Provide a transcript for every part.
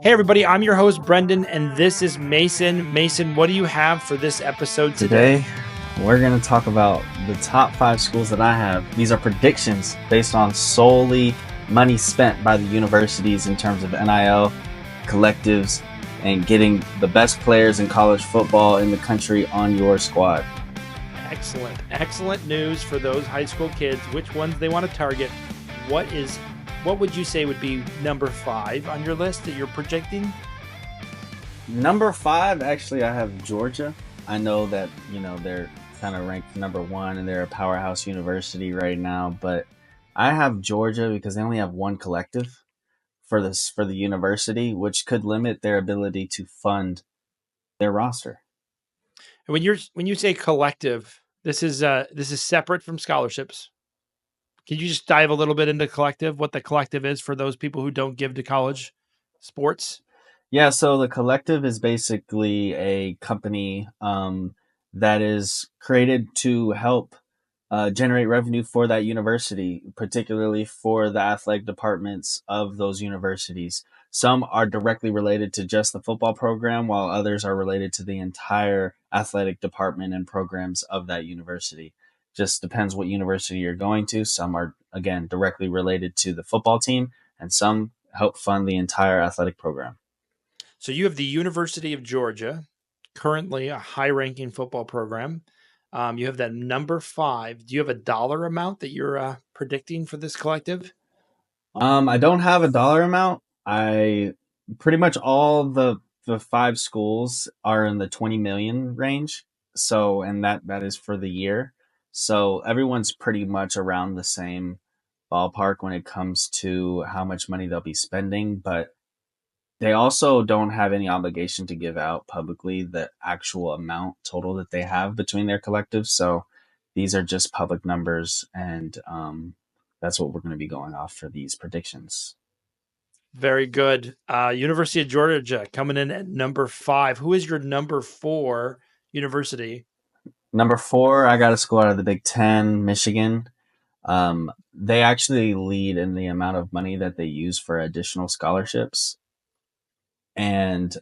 Hey, everybody, I'm your host, Brendan, and this is Mason. Mason, what do you have for this episode today? We're going to talk about the top 5 schools that I have. These are predictions based on solely money spent by the universities in terms of NIL, collectives, and getting the best players in college football in the country on your squad. Excellent news for those high school kids, which ones they want to target. What would you say would be number 5 on your list that you're projecting? Number 5, actually, I have Georgia. I know that, they're kind of ranked number 1 and they're a powerhouse university right now, but I have Georgia because they only have one collective for the university, which could limit their ability to fund their roster. When you say collective, this is separate from scholarships. Can you just dive a little bit into collective, what the collective is for those people who don't give to college sports? Yeah, so the collective is basically a company that is created to help generate revenue for that university, particularly for the athletic departments of those universities. Some are directly related to just the football program, while others are related to the entire athletic department and programs of that university. Just depends what university you're going to. Some are, again, directly related to the football team, and some help fund the entire athletic program. So you have the University of Georgia, currently a high-ranking football program. You have that number 5. Do you have a dollar amount that you're predicting for this collective? I don't have a dollar amount. I pretty much all the 5 schools are in the 20 million range. So, and that is for the year. So everyone's pretty much around the same ballpark when it comes to how much money they'll be spending, but they also don't have any obligation to give out publicly the actual amount total that they have between their collectives. So these are just public numbers, and that's what we're going to be going off for these predictions. Very good. University of Georgia coming in at number 5. Who is your number 4 university? Number 4, I got a school out of the Big Ten, Michigan. They actually lead in the amount of money that they use for additional scholarships. And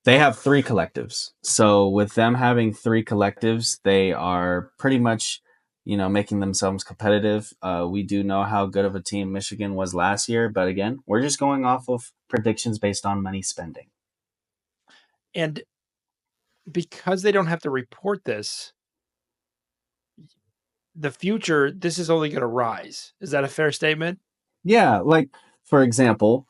they have 3 collectives. So with them having 3 collectives, they are pretty much, making themselves competitive. We do know how good of a team Michigan was last year, but again, we're just going off of predictions based on money spending. And because they don't have to report this, the future, this is only going to rise. Is that a fair statement? Yeah, like, for example,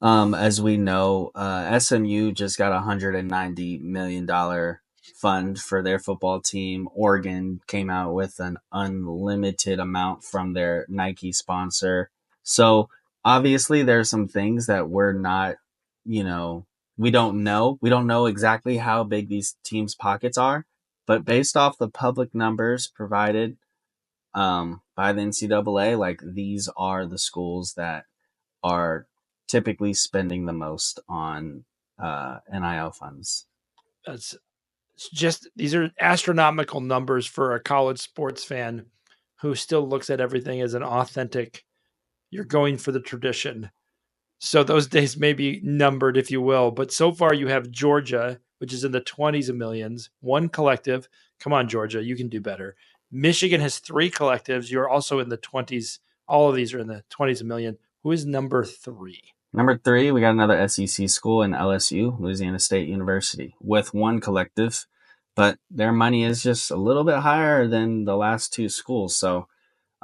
as we know, SMU just got $190 million fund for their football team. Oregon came out with an unlimited amount from their Nike sponsor. So obviously there's some things that we're not, we don't know. We don't know exactly how big these teams' pockets are, but based off the public numbers provided by the NCAA, like, these are the schools that are typically spending the most on NIL funds. These are astronomical numbers for a college sports fan who still looks at everything as an authentic. You're going for the tradition. So those days may be numbered, if you will. But so far you have Georgia, which is in the 20s of millions, one collective. Come on, Georgia, you can do better. Michigan has 3 collectives. You're also in the 20s. All of these are in the 20s of million. Who is number 3? Number 3, we got another SEC school in LSU, Louisiana State University, with one collective, but their money is just a little bit higher than the last 2 schools. So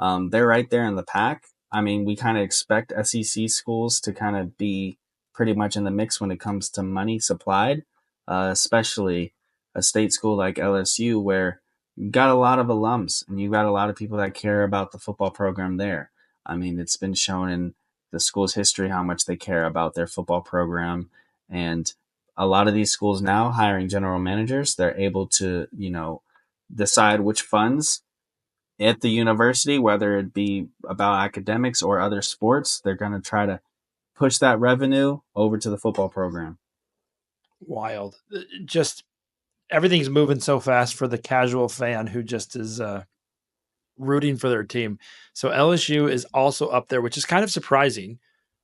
they're right there in the pack. I mean, we kind of expect SEC schools to kind of be pretty much in the mix when it comes to money supplied, especially a state school like LSU, where you got a lot of alums and you got a lot of people that care about the football program there. I mean, it's been shown in the school's history how much they care about their football program. And a lot of these schools now hiring general managers, they're able to, decide which funds at the university, whether it be about academics or other sports, they're going to try to push that revenue over to the football program. Wild. Just everything's moving so fast for the casual fan who just is rooting for their team. So LSU is also up there, which is kind of surprising.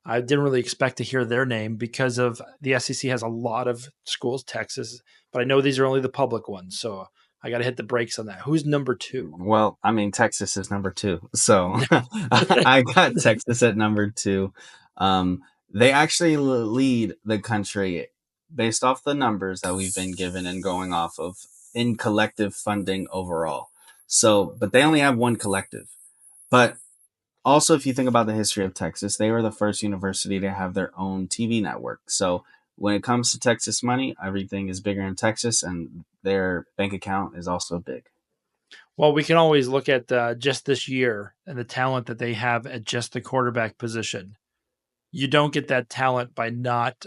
I didn't really expect to hear their name because of the SEC has a lot of schools, Texas, but I know these are only the public ones. So I got to hit the brakes on that. Who's number two? Well, I mean, Texas is number two. So I got Texas at number two. Um, they actually lead the country based off the numbers that we've been given and going off of in collective funding overall. So, but they only have one collective. But also, if you think about the history of Texas, they were the first university to have their own TV network. So when it comes to Texas money, everything is bigger in Texas, and their bank account is also big. Well, we can always look at just this year and the talent that they have at just the quarterback position. You don't get that talent by not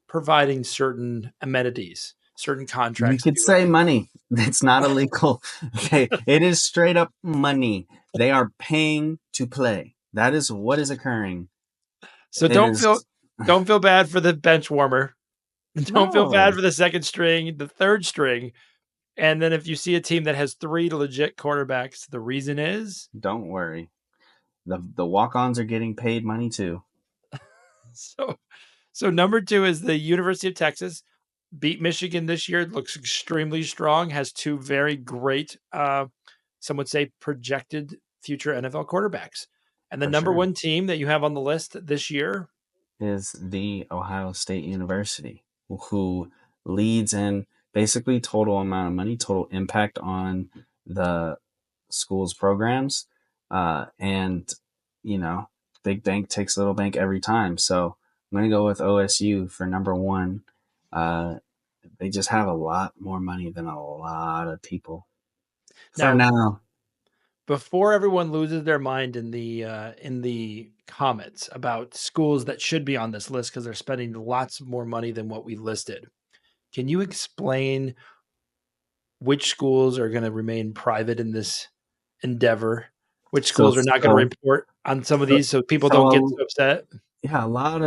providing certain amenities, certain You contracts, if could you will. say money. It's not illegal. Okay. It is straight up money. They are paying to play. That is what is occurring. So It is don't feel bad for the bench warmer. Don't feel bad no. for the second string, the third string. And then if you see a team that has three legit quarterbacks, the reason is Don't worry. The walk-ons are getting paid money too. so so number two is the University of Texas. Beat Michigan this year. Looks extremely strong. Has two very great, some would say, projected future NFL quarterbacks. And the For number sure. one team that you have on the list this year, Is the Ohio State University, who leads in basically total amount of money, total impact on the school's programs. And, you know, big bank takes little bank every time. So I'm going to go with OSU for number one. They just have a lot more money than a lot of people for now now. before everyone loses their mind in the comments about schools that should be on this list because they're spending lots more money than what we listed, can you explain which schools are going to remain private in this endeavor? Which So, schools are not going to so, report on some of so, these so people don't get so so upset? yeah, a lot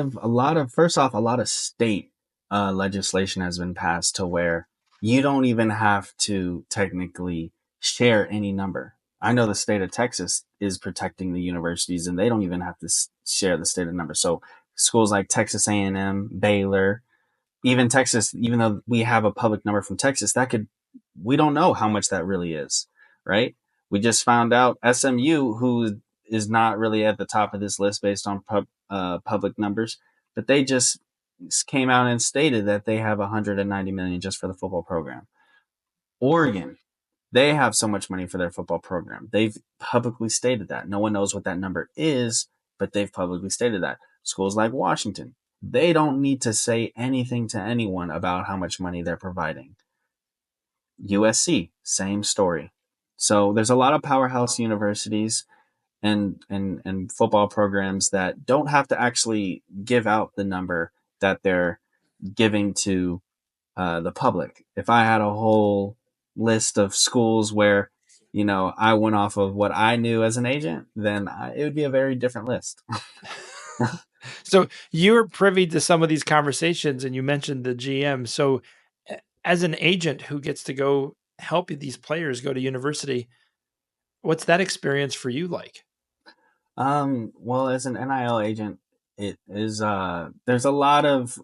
of first off, a lot of state legislation has been passed to where you don't even have to technically share any number. I know the state of Texas is protecting the universities, and they don't even have to share the state of number. So schools like Texas A&M, Baylor, even Texas, even though we have a public number from Texas, we don't know how much that really is, right? We just found out SMU, who is not really at the top of this list based on public numbers, but they just came out and stated that they have 190 million just for the football program. Oregon, they have so much money for their football program. They've publicly stated that. No one knows what that number is, but they've publicly stated that. Schools like Washington, they don't need to say anything to anyone about how much money they're providing. USC, same story. So there's a lot of powerhouse universities and football programs that don't have to actually give out the number that they're giving to the public. If I had a whole list of schools where, I went off of what I knew as an agent, then it would be a very different list. So you're privy to some of these conversations, and you mentioned the GM. So, as an agent who gets to go help these players go to university, what's that experience for you like? Well, as an NIL agent, it is there's a lot of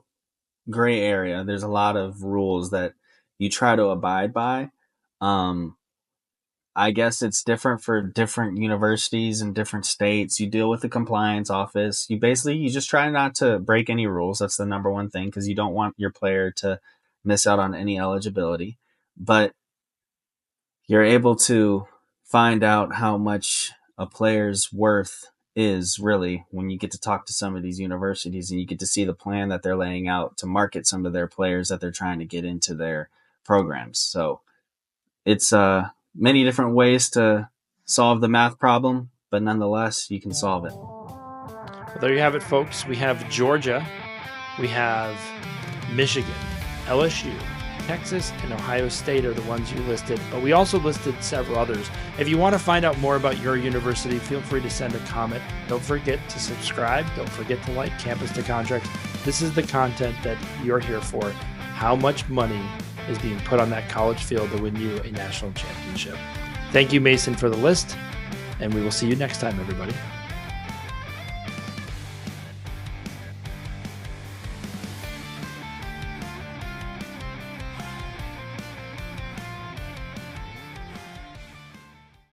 gray area. There's a lot of rules that you try to abide by. Um, I guess it's different for different universities and different states. You deal with the compliance office. You just try not to break any rules. That's the number one thing because you don't want your player to miss out on any eligibility. But you're able to find out how much a player's worth is really when you get to talk to some of these universities and you get to see the plan that they're laying out to market some of their players that they're trying to get into their programs. So it's many different ways to solve the math problem, but nonetheless, you can solve it. Well, there you have it, folks. We have Georgia, we have Michigan, LSU, Texas, and Ohio State are the ones you listed, but we also listed several others. If you want to find out more about your university, feel free to send a comment. Don't forget to subscribe. Don't forget to like Campus to Contract. This is the content that you're here for. How much money is being put on that college field to win you a national championship? Thank you, Mason, for the list, and we will see you next time, everybody.